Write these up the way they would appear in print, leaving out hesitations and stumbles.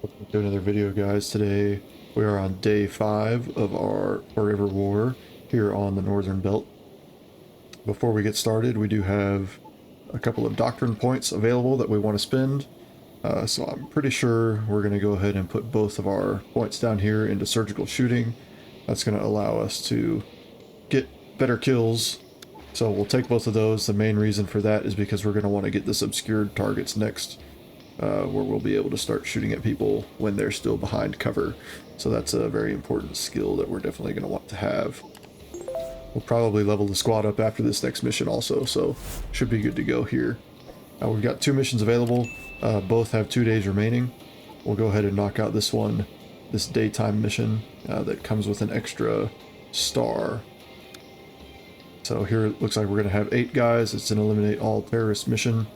Welcome to another video, guys. Today we are on day 5 of our Forever War here on the Northern Belt. Before we get started, we do have a couple of doctrine points available that we want to spend. So I'm pretty sure we're going to go ahead and put both of our points down here into surgical shooting. That's going to allow us to get better kills. So we'll take both of those. The main reason for that is because we're going to want to get this obscured targets next. Where we'll be able to start shooting at people when they're still behind cover. So that's a very important skill that we're definitely going to want to have. We'll probably level the squad up after this next mission also, so should be good to go here. We've got 2 missions available. Both have 2 days remaining. We'll go ahead and knock out this one, this daytime mission that comes with an extra star. So here it looks like we're going to have 8 guys. It's an eliminate all terrorist mission.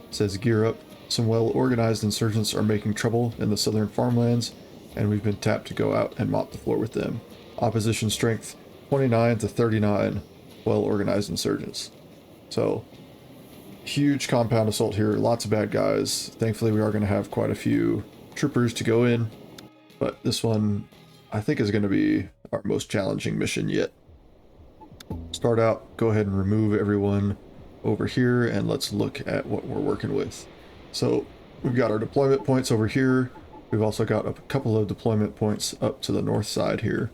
It says gear up. Some well-organized insurgents are making trouble in the southern farmlands, and we've been tapped to go out and mop the floor with them. Opposition strength 29 to 39 well-organized insurgents. So, huge compound assault here, lots of bad guys. Thankfully we are going to have quite a few troopers to go in, but this one I think is going to be our most challenging mission yet. Start out, go ahead and remove everyone over here, and let's look at what we're working with. So we've got our deployment points over here. We've also got a couple of deployment points up to the north side here.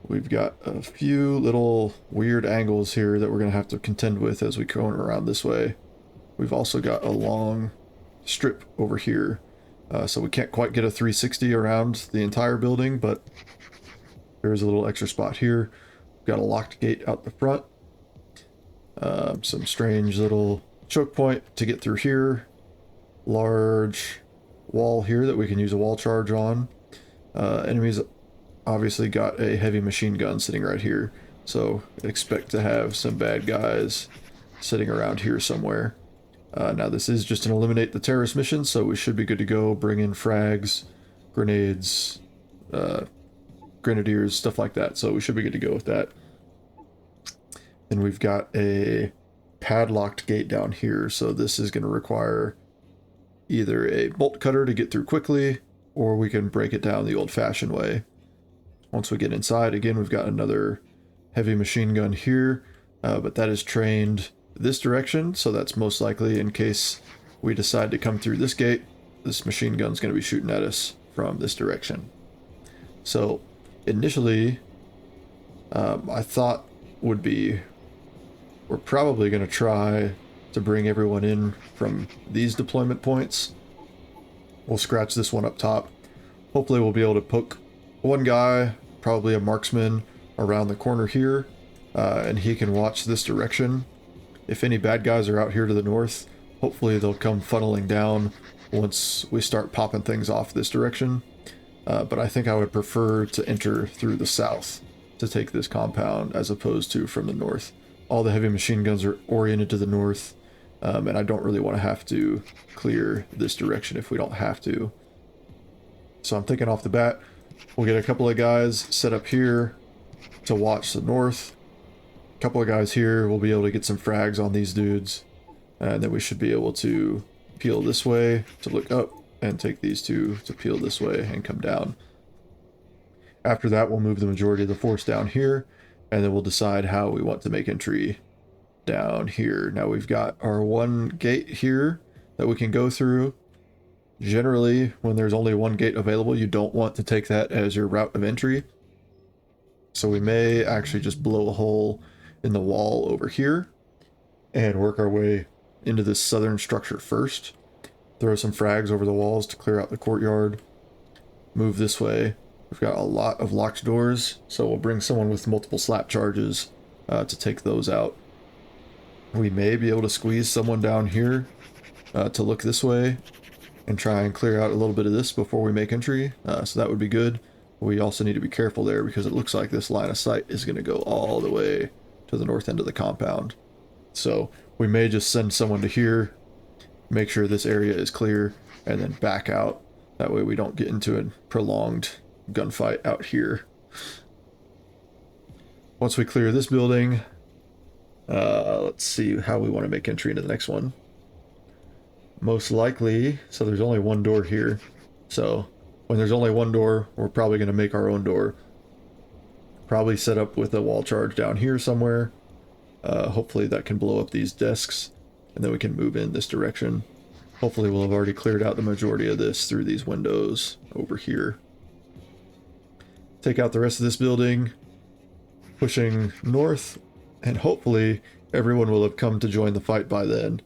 We've got a few little weird angles here that we're going to have to contend with as we go around this way. We've also got a long strip over here. So we can't quite get a 360 around the entire building, but there's a little extra spot here. We've got a locked gate out the front. Some strange little choke point to get through here. Large wall here that we can use a wall charge on. Enemies obviously got a heavy machine gun sitting right here, so expect to have some bad guys sitting around here somewhere. Now this is just an eliminate the terrorist mission, so we should be good to go. Bring in frags, grenades, grenadiers, stuff like that, so we should be good to go with that. Then we've got a padlocked gate down here, so this is going to require either a bolt cutter to get through quickly, or we can break it down the old-fashioned way. Once we get inside, again, we've got another heavy machine gun here, but that is trained this direction, so that's most likely in case we decide to come through this gate, this machine gun's going to be shooting at us from this direction. So initially, I thought would be we're probably going to try to bring everyone in from these deployment points. We'll scratch this one up top. Hopefully we'll be able to poke one guy, probably a marksman, around the corner here, and he can watch this direction. If any bad guys are out here to the north, hopefully they'll come funneling down once we start popping things off this direction. But I think I would prefer to enter through the south to take this compound as opposed to from the north. All the heavy machine guns are oriented to the north, and I don't really want to have to clear this direction if we don't have to. So I'm thinking off the bat, we'll get a couple of guys set up here to watch the north. A couple of guys here, we'll be able to get some frags on these dudes, and then we should be able to peel this way to look up and take these two to peel this way and come down. After that, we'll move the majority of the force down here, and then we'll decide how we want to make entry down here. Now we've got our one gate here that we can go through. Generally, when there's only one gate available, you don't want to take that as your route of entry. So we may actually just blow a hole in the wall over here and work our way into this southern structure first. Throw some frags over the walls to clear out the courtyard. Move this way. We've got a lot of locked doors, so we'll bring someone with multiple slap charges to take those out. We may be able to squeeze someone down here to look this way and try and clear out a little bit of this before we make entry, so that would be good. We also need to be careful there because it looks like this line of sight is going to go all the way to the north end of the compound. So we may just send someone to here, make sure this area is clear, and then back out. That way we don't get into a prolonged gunfight out here. Once we clear this building, let's see how we want to make entry into the next one. most likely, so there's only one door here. So when there's only one door, we're probably going to make our own door. Probably set up with a wall charge down here somewhere. Hopefully that can blow up these desks, and then we can move in this direction. Hopefully we'll have already cleared out the majority of this through these windows over here. Take out the rest of this building, pushing north, and hopefully everyone will have come to join the fight by then,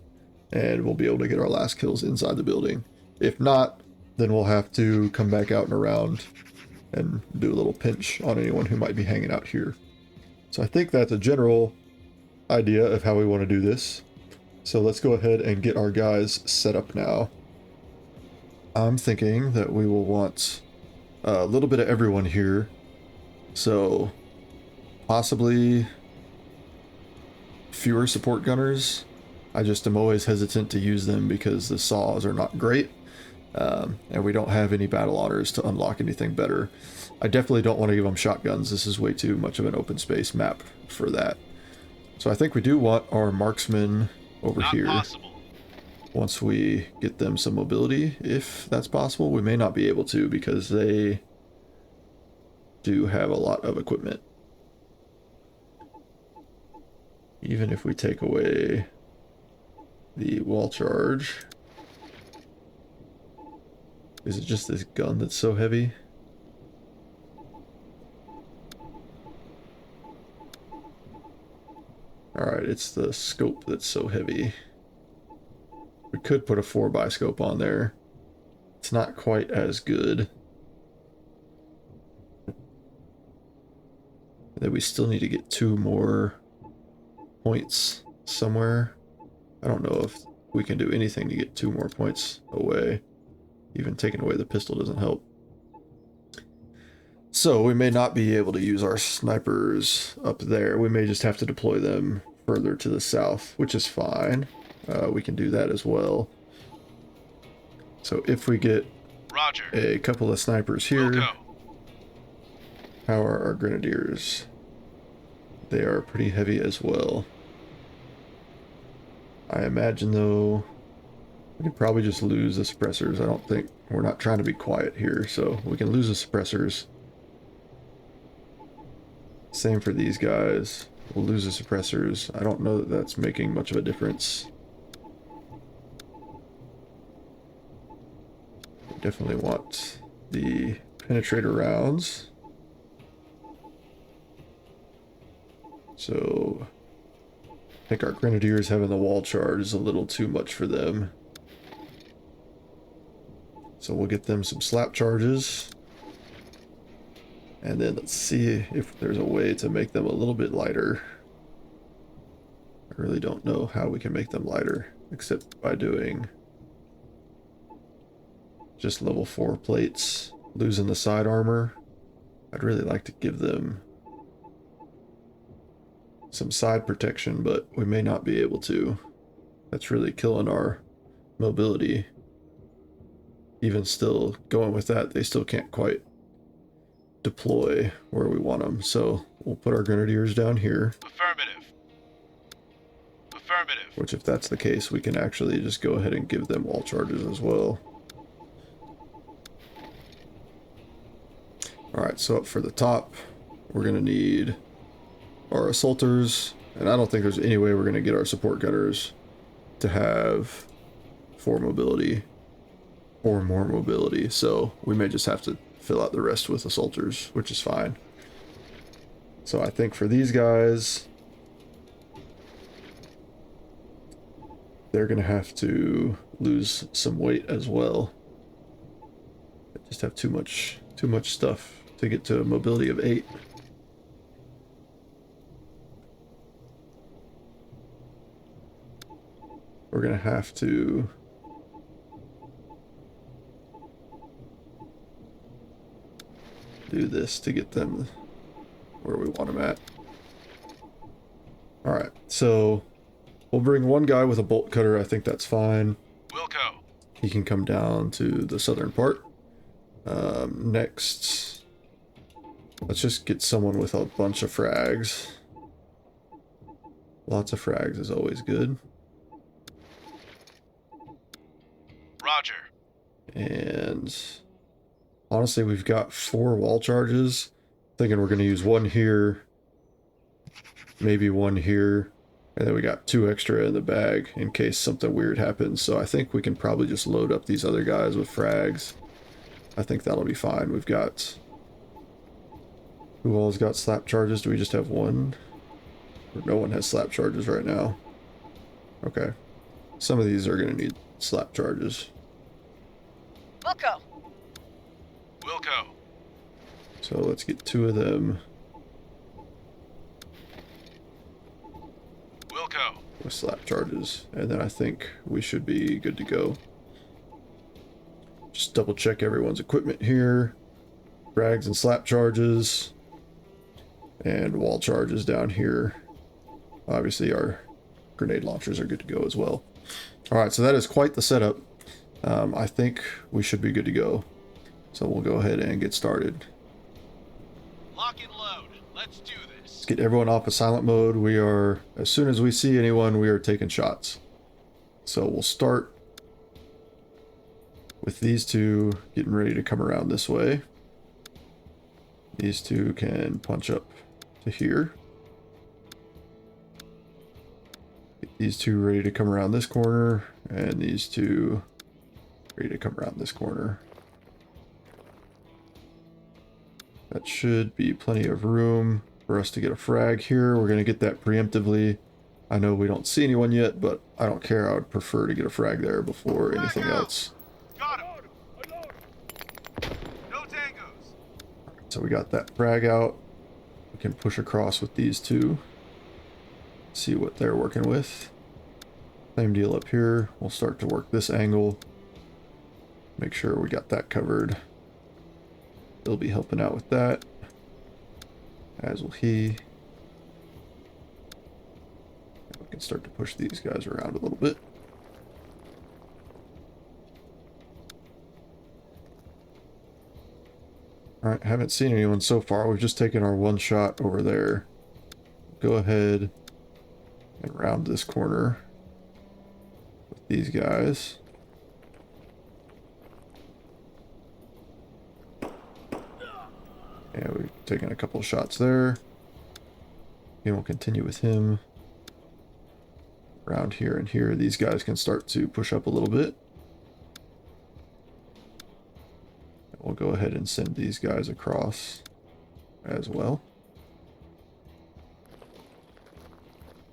and we'll be able to get our last kills inside the building. If not, then we'll have to come back out and around and do a little pinch on anyone who might be hanging out here. So I think that's a general idea of how we want to do this. So let's go ahead and get our guys set up now. I'm thinking that we will want a little bit of everyone here. So possibly fewer support gunners. I just am always hesitant to use them because the saws are not great. And we don't have any battle honors to unlock anything better. I definitely don't want to give them shotguns. This is way too much of an open space map for that. So I think we do want our marksmen over here. Possible. Once we get them some mobility, if that's possible. We may not be able to because they do have a lot of equipment. Even if we take away the wall charge. Is it just this gun that's so heavy? Alright, it's the scope that's so heavy. We could put a 4x scope on there. It's not quite as good. And then we still need to get 2 more points somewhere. I don't know if we can do anything to get 2 more points away. Even taking away the pistol doesn't help. So we may not be able to use our snipers up there. We may just have to deploy them further to the south, which is fine. We can do that as well. So if we get Roger. A couple of snipers here, how are our grenadiers? They are pretty heavy as well. I imagine though we can probably just lose the suppressors. I don't think we're not trying to be quiet here, so we can lose the suppressors. Same for these guys. We'll lose the suppressors. I don't know that that's making much of a difference. We definitely want the penetrator rounds. So I think our grenadiers having the wall charge is a little too much for them. So we'll get them some slap charges. And then let's see if there's a way to make them a little bit lighter. I really don't know how we can make them lighter, except by doing just level 4 plates, losing the side armor. I'd really like to give them some side protection, but we may not be able to. That's really killing our mobility. Even still going with that, they still can't quite deploy where we want them. So we'll put our grenadiers down here. Affirmative. Affirmative. Which, if that's the case, we can actually just go ahead and give them wall charges as well. Alright, so up for the top, we're going to need our assaulters, and I don't think there's any way we're going to get our support gunners to have 4 mobility or more mobility, so we may just have to fill out the rest with assaulters, which is fine. So I think for these guys, they're going to have to lose some weight as well. They just have too much stuff to get to a mobility of 8. We're going to have to do this to get them where we want them at. Alright, so we'll bring one guy with a bolt cutter. I think that's fine. Wilco. He can come down to the southern part. Next, let's just get someone with a bunch of frags. Lots of frags is always good. Roger. And honestly, we've got 4 wall charges. Thinking we're going to use one here, maybe one here, and then we got 2 extra in the bag in case something weird happens. So I think we can probably just load up these other guys with frags. I think that'll be fine. We've got... Who all's got slap charges? Do we just have one? Or no one has slap charges right now. Okay. Some of these are going to need slap charges. Wilco. Wilco. So let's get 2 of them Wilco. with slap charges. And then I think we should be good to go. Just double check everyone's equipment here. Frags and slap charges. And wall charges down here. Obviously our grenade launchers are good to go as well. Alright, so that is quite the setup. I think we should be good to go. So we'll go ahead and get started. Lock and load. Let's do this. Let's get everyone off of silent mode. We are, as soon as we see anyone, we are taking shots. So we'll start with these 2 getting ready to come around this way. These 2 can punch up to here. Get these 2 ready to come around this corner, and these 2 ready to come around this corner. That should be plenty of room for us to get a frag here. We're going to get that preemptively. I know we don't see anyone yet, but I don't care. I would prefer to get a frag there before anything else. Got him. No tangos. So we got that frag out. We can push across with these 2. See what they're working with. Same deal up here. We'll start to work this angle. Make sure we got that covered. He'll be helping out with that, as will he. We can start to push these guys around a little bit. Alright, haven't seen anyone so far. We've just taken our 1 shot over there. Go ahead and round this corner with these guys. Yeah, we've taken a couple shots there. And we'll continue with him. Around here and here, these guys can start to push up a little bit. And we'll go ahead and send these guys across as well.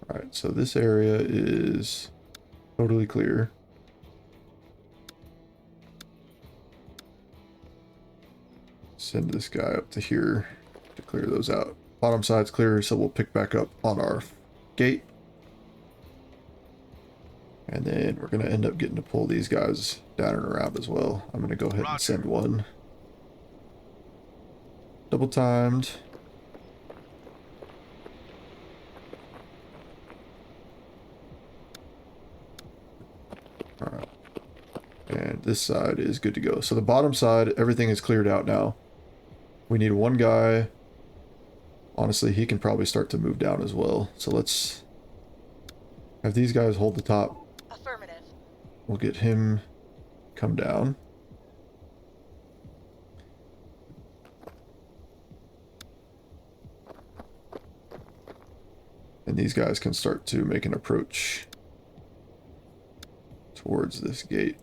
Alright, so this area is totally clear. Send this guy up to here to clear those out. Bottom side's clear, so we'll pick back up on our gate. And then we're going to end up getting to pull these guys down and around as well. I'm going to go ahead and send one. Double timed. Alright. And this side is good to go. So the bottom side, everything is cleared out now. We need 1 guy. Honestly, he can probably start to move down as well. So let's have these guys hold the top. Affirmative. We'll get him come down. And these guys can start to make an approach towards this gate.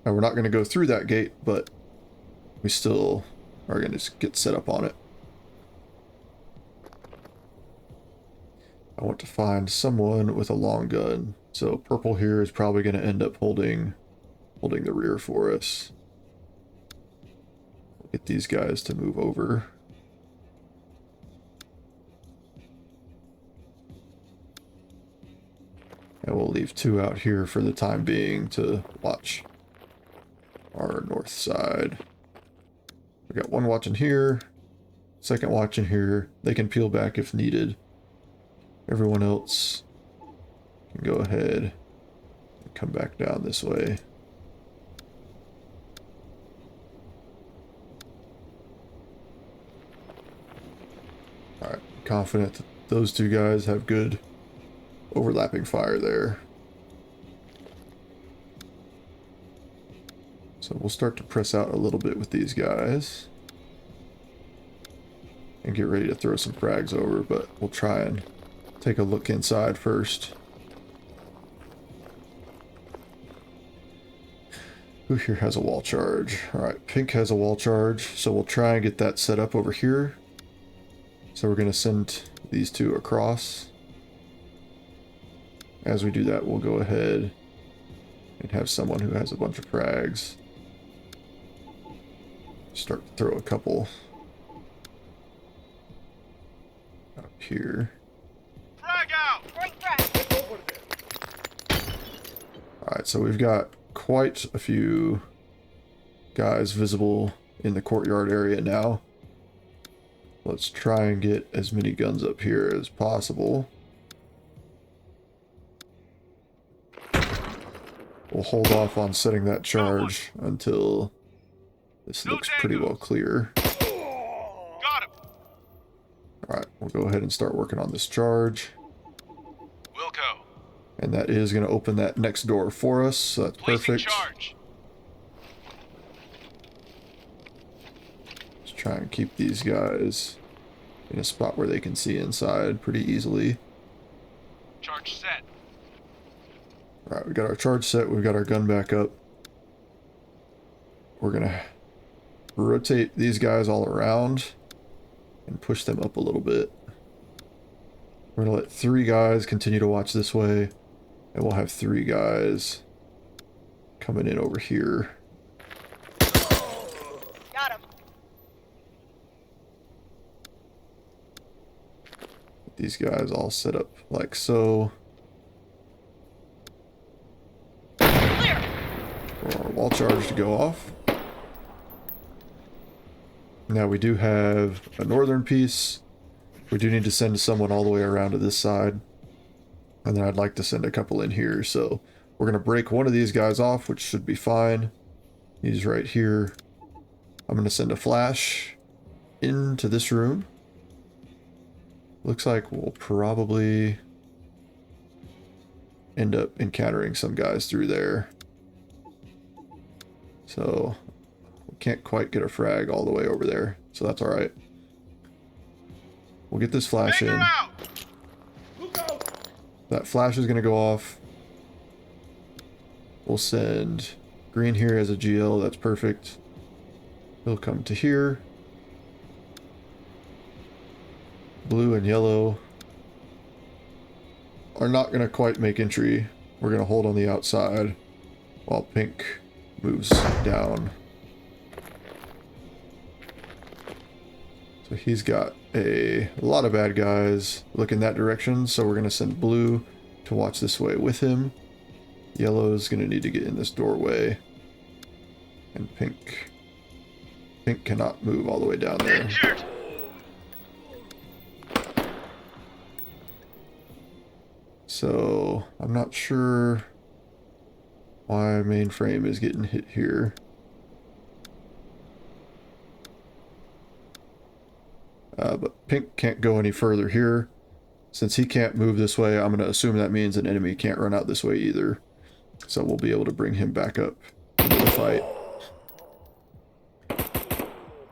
Now we're not going to go through that gate, but we still are going to get set up on it. I want to find someone with a long gun. So purple here is probably going to end up holding the rear for us. We'll get these guys to move over. And we'll leave 2 out here for the time being to watch our north side. We got 1 watching here, 2nd watching here. They can peel back if needed. Everyone else can go ahead and come back down this way. Alright, confident that those 2 guys have good overlapping fire there. So we'll start to press out a little bit with these guys. And get ready to throw some frags over, but we'll try and take a look inside first. Who here has a wall charge? Alright, Pink has a wall charge, so we'll try and get that set up over here. So we're going to send these two across. As we do that, we'll go ahead and have someone who has a bunch of frags start to throw a couple up here. Frag out! Throwing frag. Alright, so we've got quite a few guys visible in the courtyard area now. Let's try and get as many guns up here as possible. We'll hold off on setting that charge until this looks pretty well clear. Got him! Alright, we'll go ahead and start working on this charge. Wilco, And that is going to open that next door for us, so that's placing perfect. charge. Let's try and keep these guys in a spot where they can see inside pretty easily. Charge set. Alright, we got our charge set, we've got our gun back up. We're going to rotate these guys all around and push them up a little bit. We're going to let 3 guys continue to watch this way, and we'll have 3 guys coming in over here. Got him. These guys all set up like so. Clear. For our wall charge to go off. Now we do have a northern piece. We do need to send someone all the way around to this side. And then I'd like to send a couple in here. So we're going to break one of these guys off, which should be fine. He's right here. I'm going to send a flash into this room. Looks like we'll probably end up encountering some guys through there. So we can't quite get a frag all the way over there, so that's alright. We'll get this flash in. Out! That flash is going to go off. We'll send green here as a GL, that's perfect. He'll come to here. Blue and yellow are not going to quite make entry. We're going to hold on the outside while pink moves down. So he's got a lot of bad guys looking that direction, so we're going to send blue to watch this way with him. Yellow is going to need to get in this doorway. And pink cannot move all the way down there. Injured! So I'm not sure why mainframe is getting hit here. But pink can't go any further here. Since he can't move this way, I'm going to assume that means an enemy can't run out this way either. So we'll be able to bring him back up into the fight.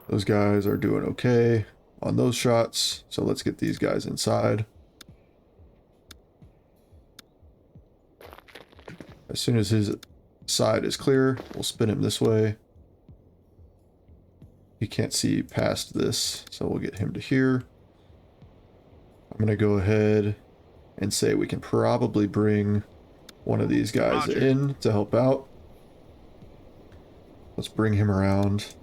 Those guys are doing okay on those shots, so let's get these guys inside. As soon as his side is clear, we'll spin him this way. He can't see past this, so we'll get him to here. I'm going to go ahead and say we can probably bring one of these guys in to help out. Let's bring him around,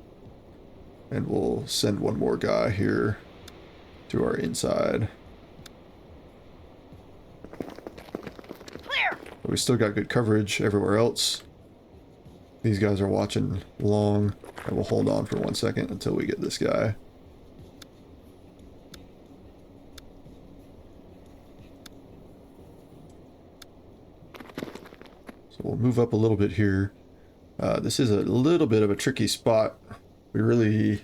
and we'll send one more guy here to our inside. Clear. But we still got good coverage everywhere else. These guys are watching long, and we'll hold on for 1 second until we get this guy. So we'll move up a little bit here. This is a little bit of a tricky spot. We really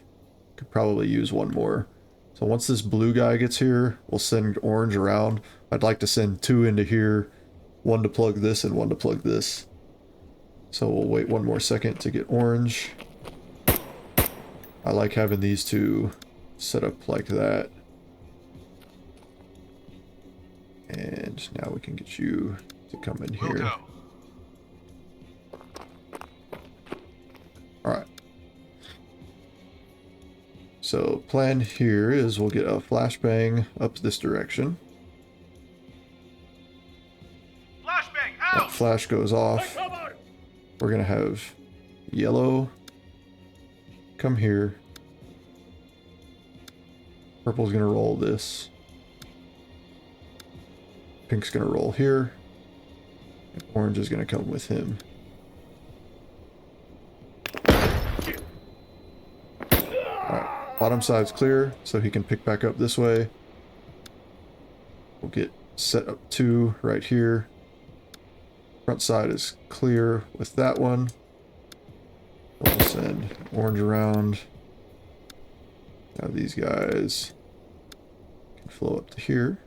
could probably use one more. So once this blue guy gets here, we'll send orange around. I'd like to send 2 into here, 1 to plug this and 1 to plug this. So we'll wait one more second to get orange. I like having these two set up like that. And now we can get you to come in We'll here. go. Alright. So plan here is we'll get a flashbang up this direction. Flashbang That out! flash goes off. We're gonna have yellow come here. Purple's gonna roll this. Pink's gonna roll here. And orange is gonna come with him. Alright, bottom side's clear, so he can pick back up this way. We'll get set up 2 right here. Front side is clear with that one. We'll send orange around. Now these guys can flow up to here.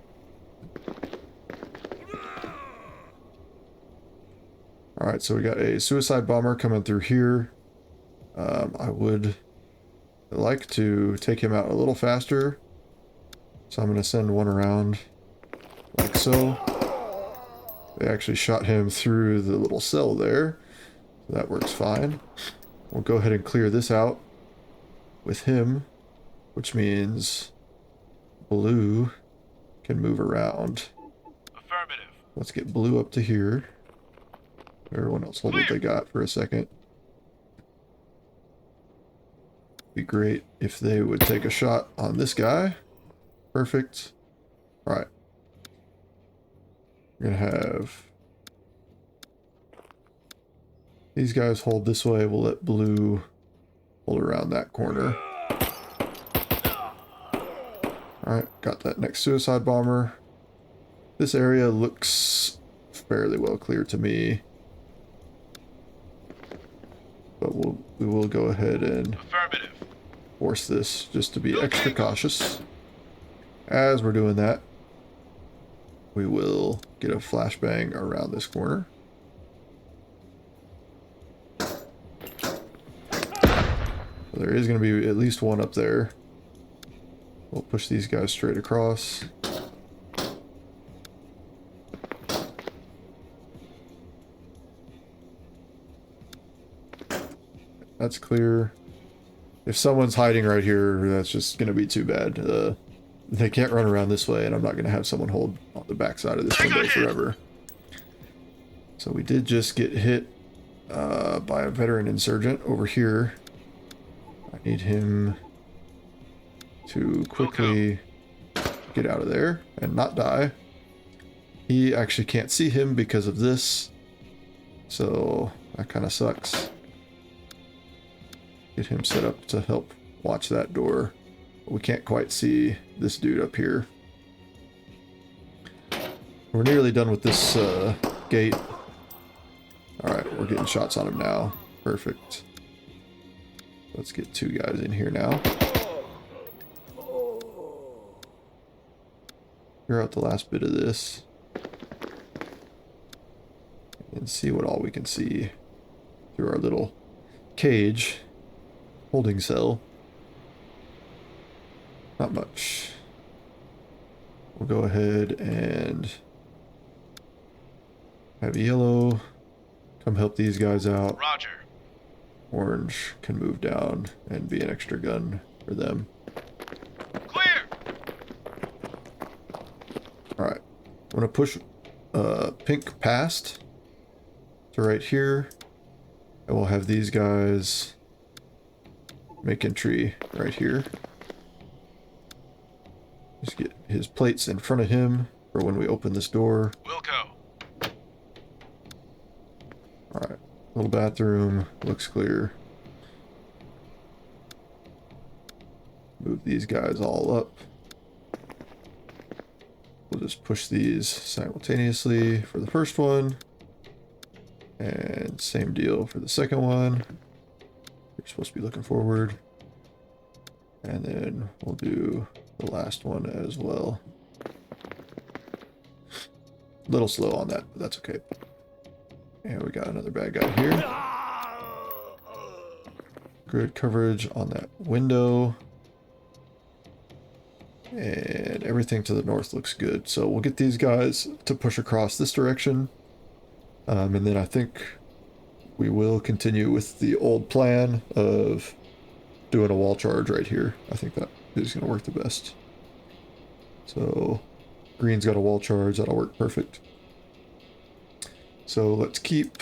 Alright, so we got a suicide bomber coming through here. I would like to take him out a little faster. So I'm going to send one around like so. They actually shot him through the little cell there. So that works fine. We'll go ahead and clear this out with him, which means blue can move around. Affirmative. Let's get blue up to here. Everyone else hold what they got for a second. Be great if they would take a shot on this guy. Perfect. Alright. We're gonna have these guys hold this way. We'll let blue hold around that corner. Alright, got that next suicide bomber. This area looks fairly well clear to me. But we will go ahead and Affirmative. force this just to be extra cautious. As we're doing that, we will get a flashbang around this corner. So there is going to be at least one up there. We'll push these guys straight across. That's clear. If someone's hiding right here, that's just going to be too bad. They can't run around this way, and I'm not going to have someone hold on the backside of this window forever. So we did just get hit by a veteran insurgent over here. I need him to quickly get out of there and not die. He actually can't see him because of this, so that kind of sucks. Get him set up to help watch that door. We can't quite see this dude up here. We're nearly done with this gate. Alright, we're getting shots on him now. Perfect. Let's get 2 guys in here now. Clear out the last bit of this. And see what all we can see through our little cage. Holding cell. Not much. We'll go ahead and have yellow come help these guys out. Roger. Orange can move down and be an extra gun for them. Clear. Alright. I'm going to push pink past to right here. And we'll have these guys make entry right here. Just get his plates in front of him for when we open this door. We'll go. Alright. Little bathroom. Looks clear. Move these guys all up. We'll just push these simultaneously for the first one. And same deal for the second one. You're supposed to be looking forward. And then we'll do the last one as well. A little slow on that, but that's okay. And we got another bad guy here. Good coverage on that window. And everything to the north looks good. So we'll get these guys to push across this direction. And then I think we will continue with the old plan of doing a wall charge right here. I think that is going to work the best. So green's got a wall charge. That'll work perfect. So let's keep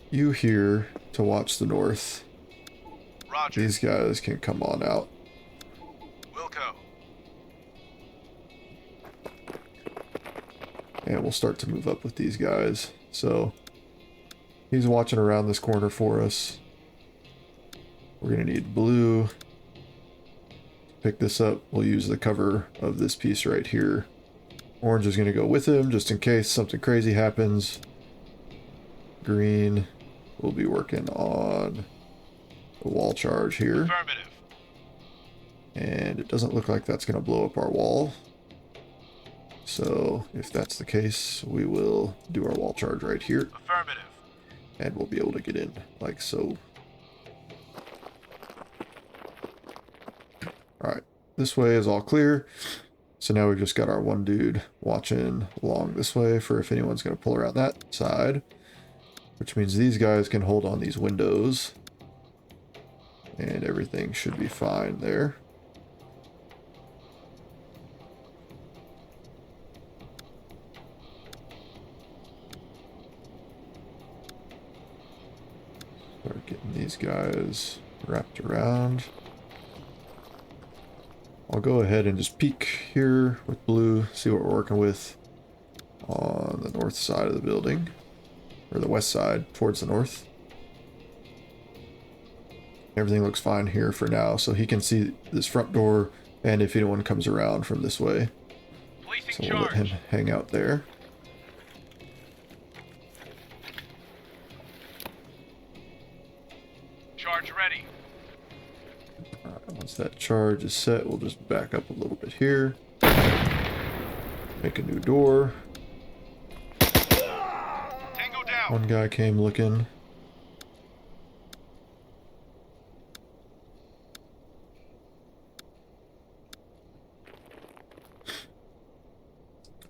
you here to watch the north. Roger. These guys can come on out. Wilco. And we'll start to move up with these guys. So he's watching around this corner for us. We're going to need blue. Pick this up. We'll use the cover of this piece right here. Orange is going to go with him just in case something crazy happens. Green will be working on the wall charge here. Affirmative. And it doesn't look like that's going to blow up our wall. So if that's the case, we will do our wall charge right here. Affirmative. And we'll be able to get in like so. Alright, this way is all clear. So now we've just got our one dude watching along this way for if anyone's going to pull around that side. Which means these guys can hold on these windows. And everything should be fine there. Start getting these guys wrapped around. I'll go ahead and just peek here with blue, see what we're working with on the north side of the building, or the west side towards the north. Everything looks fine here for now, so he can see this front door and if anyone comes around from this way. Placing So we'll let him charge. hang out there. Charge ready. Alright, once that charge is set, we'll just back up a little bit here. Make a new door. Tango down. One guy came looking.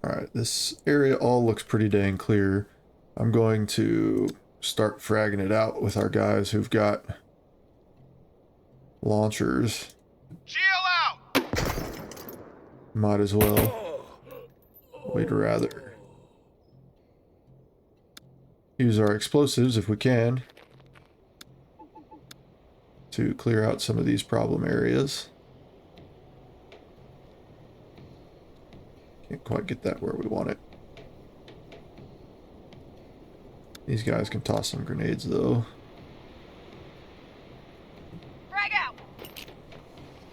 Alright, this area all looks pretty dang clear. I'm going to start fragging it out with our guys who've got launchers. Geo out. Might as well. We'd rather use our explosives if we can to clear out some of these problem areas. Can't quite get that where we want it. These guys can toss some grenades though. Frag out.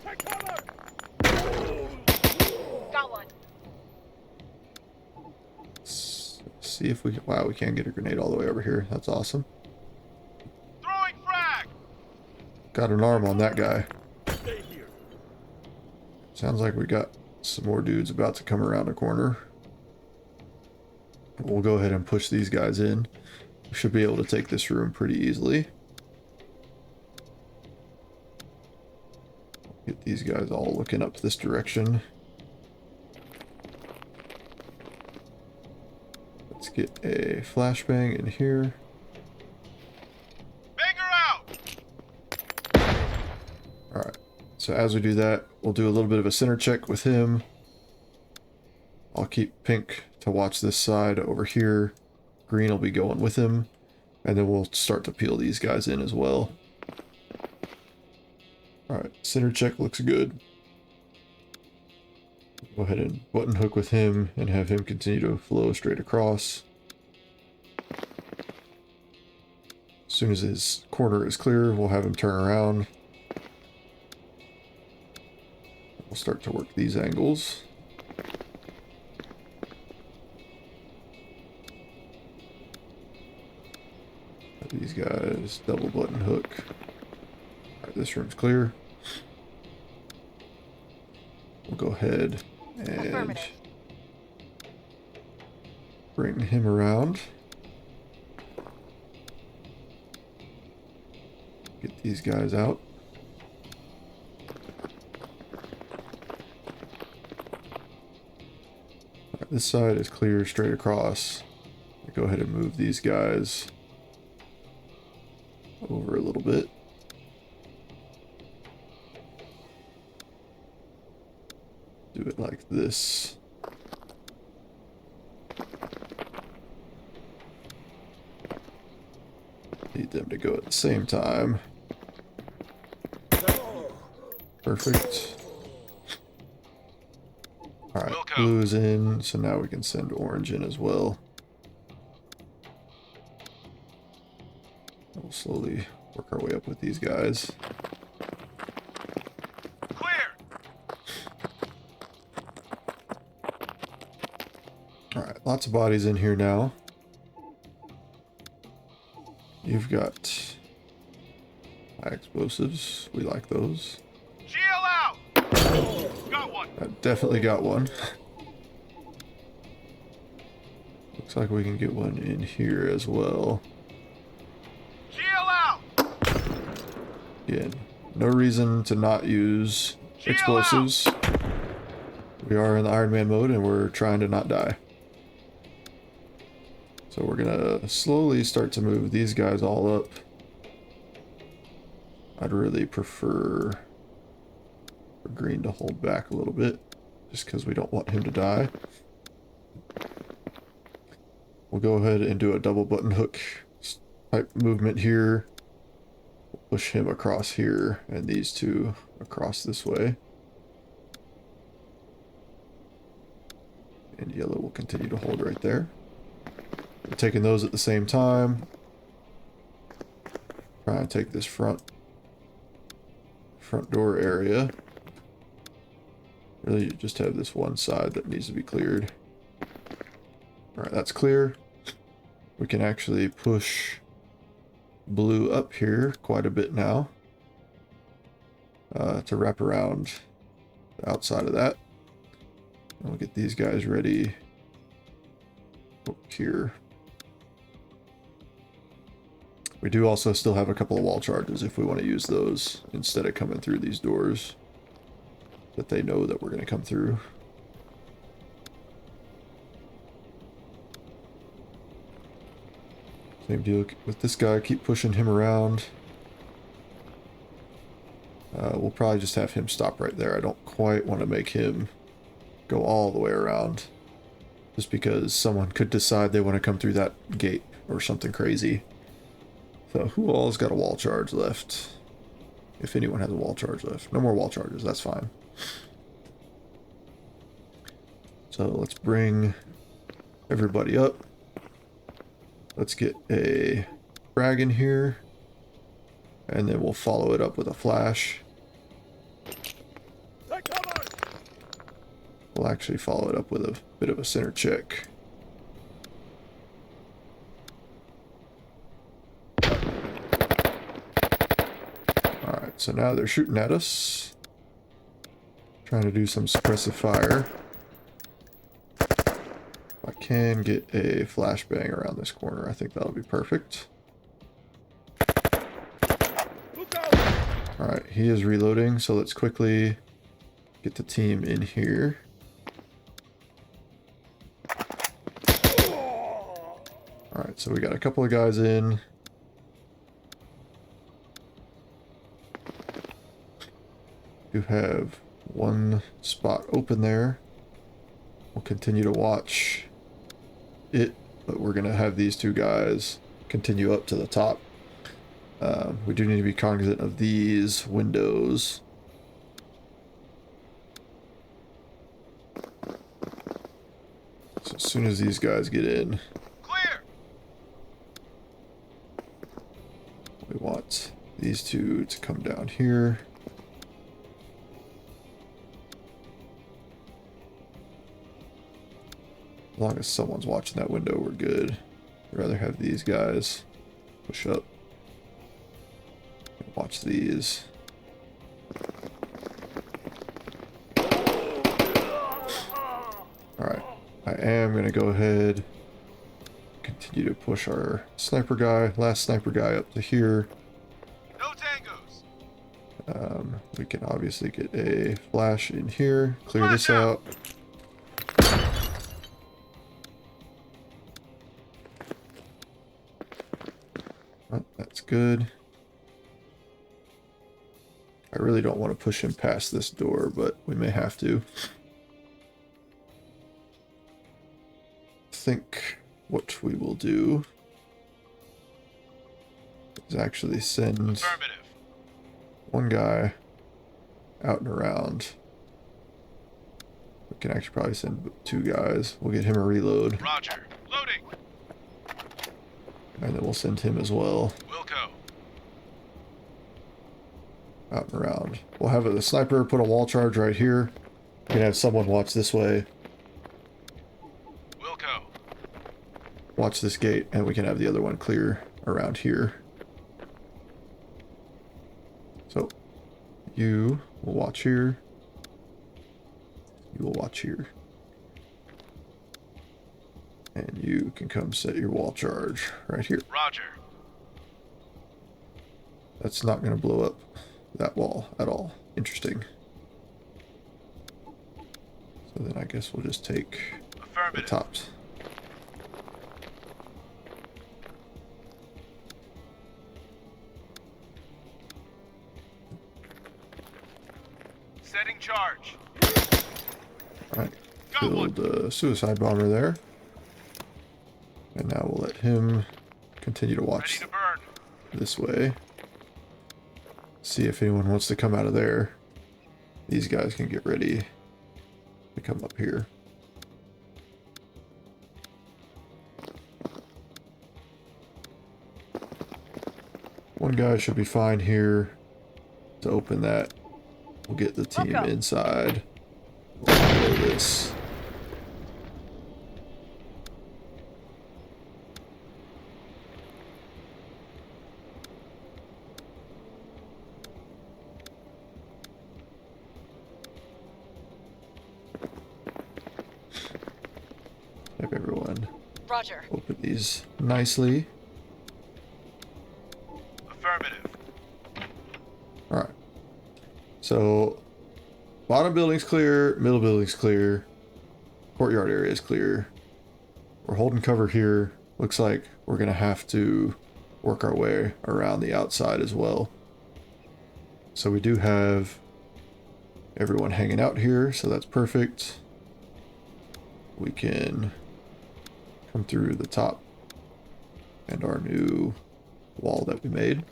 Take cover! Got one. See if we can, wow, we can get a grenade all the way over here. That's awesome. Throwing frag. Got an arm on that guy. Stay here. Sounds like we got some more dudes about to come around the corner. We'll go ahead and push these guys in. We should be able to take this room pretty easily. Get these guys all looking up this direction. Let's get a flashbang in here. Banger out. Alright, so as we do that, we'll do a little bit of a center check with him. I'll keep pink to watch this side over here. Green will be going with him. And then we'll start to peel these guys in as well. Alright, center check looks good. Go ahead and button hook with him and have him continue to flow straight across. As soon as his corner is clear, we'll have him turn around. We'll start to work these angles. These guys double button hook. Alright, this room's clear. We'll go ahead and Affirmative. bring him around. Get these guys out. Alright, this side is clear straight across. Go ahead and move these guys over a little bit. Do it like this. Need them to go at the same time. Perfect. Alright, blue is in, so now we can send orange in as well. We'll slowly work our way up with these guys. Alright, lots of bodies in here now. You've got high explosives. We like those. Geo out! Got one! I definitely got one. Looks like we can get one in here as well. Geo out! Again, no reason to not use explosives. We are in the Iron Man mode and we're trying to not die. So we're gonna slowly start to move these guys all up. I'd really prefer for green to hold back a little bit, just because we don't want him to die. We'll go ahead and do a double button hook type movement here. We'll push him across here and these two across this way. And yellow will continue to hold right there. We're taking those at the same time. Try and take this front door area. Really, you just have this one side that needs to be cleared. Alright, that's clear. We can actually push blue up here quite a bit now. To wrap around the outside of that. We'll get these guys ready up here. We do also still have a couple of wall charges if we want to use those instead of coming through these doors that they know that we're going to come through. Same deal with this guy, keep pushing him around. We'll probably just have him stop right there. I don't quite want to make him go all the way around just because someone could decide they want to come through that gate or something crazy. So who all's got a wall charge left? If anyone has a wall charge left. No more wall charges, that's fine. So let's bring everybody up. Let's get a frag in here. And then we'll follow it up with a flash. We'll actually follow it up with a bit of a center check. Alright, so now they're shooting at us. Trying to do some suppressive fire. If I can get a flashbang around this corner, I think that'll be perfect. Alright, he is reloading, so let's quickly get the team in here. Alright, so we got a couple of guys in. You have one spot open there. We'll continue to watch it, but we're going to have these two guys continue up to the top. We do need to be cognizant of these windows. So as soon as these guys get in, Clear. we want these two to come down here. As long as someone's watching that window, we're good. I'd rather have these guys push up. Watch these. Alright, I am going to go ahead continue to push our sniper guy, last sniper guy up to here. No tangos. We can obviously get a flash in here, clear Flash this out. Oh, that's good. I really don't want to push him past this door, but we may have to. I think what we will do is actually send Affirmative. one guy out and around. We can actually probably send 2 guys. We'll get him a reload, Roger. Loading. and then we'll send him as well Wilco. out and around. We'll have the sniper put a wall charge right here. We can have someone watch this way, Wilco. watch this gate, and we can have the other one clear around here. So you will watch here. You will watch here. And you can come set your wall charge right here. Roger. That's not going to blow up that wall at all. Interesting. So then I guess we'll just take the Affirmative. tops. Setting charge. Alright, Got one. build a suicide bomber there. And now we'll let him continue to Ready watch to burn. this way. See if anyone wants to come out of there. These guys can get ready to come up here. One guy should be fine here to open that. We'll get the team Okay. inside. We'll blow this. Have everyone Roger. open these nicely. Affirmative. Alright. So, bottom building's clear, middle building's clear, courtyard area is clear. We're holding cover here. Looks like we're going to have to work our way around the outside as well. So we do have everyone hanging out here, so that's perfect. We can come through the top and our new wall that we made.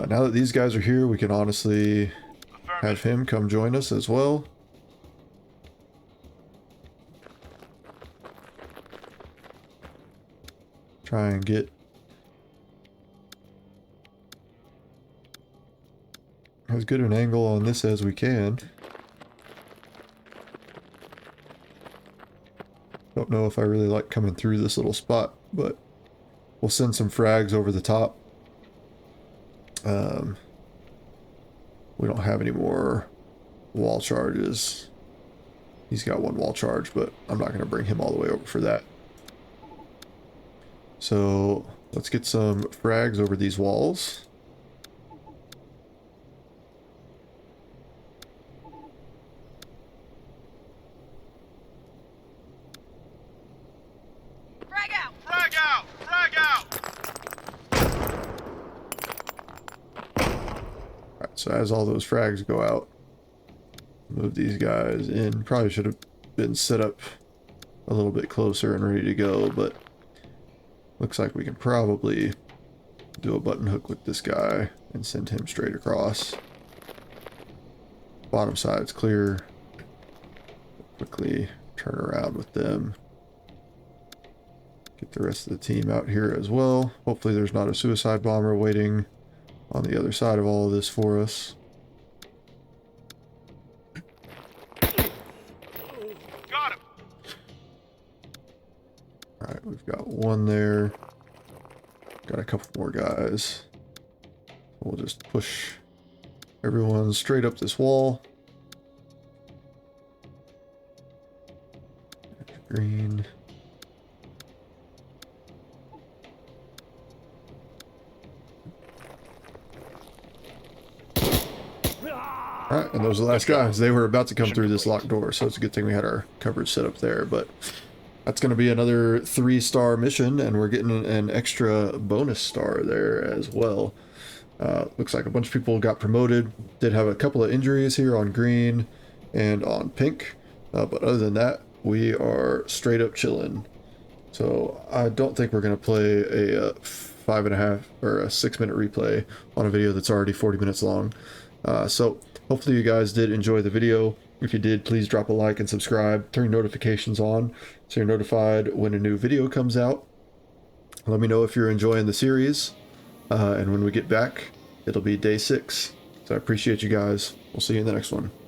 Now that these guys are here, we can honestly have him come join us as well. Try and get as good an angle on this as we can. Don't know if I really like coming through this little spot, but we'll send some frags over the top. We don't have any more wall charges. He's got one wall charge, but I'm not going to bring him all the way over for that. So let's get some frags over these walls. Frag out. Frag out! Frag out! Alright, so as all those frags go out, move these guys in. Probably should have been set up a little bit closer and ready to go, but looks like we can probably do a button hook with this guy and send him straight across. Bottom side's clear. Quickly turn around with them. Get the rest of the team out here as well. Hopefully there's not a suicide bomber waiting on the other side of all of this for us. Got him! Alright, we've got one there. Got a couple more guys. We'll just push everyone straight up this wall. Green. Alright, and those are the last guys. They were about to come through this locked door, so it's a good thing we had our coverage set up there, but that's going to be another 3-star mission, and we're getting an extra bonus star there as well. Looks like a bunch of people got promoted. Did have a couple of injuries here on green and on pink, but other than that, we are straight up chilling. So I don't think we're going to play a 5.5 or a 6-minute replay on a video that's already 40 minutes long. So hopefully you guys did enjoy the video. If you did, please drop a like and subscribe. Turn notifications on so you're notified when a new video comes out. Let me know if you're enjoying the series. And when we get back, it'll be day 6. So I appreciate you guys. We'll see you in the next one.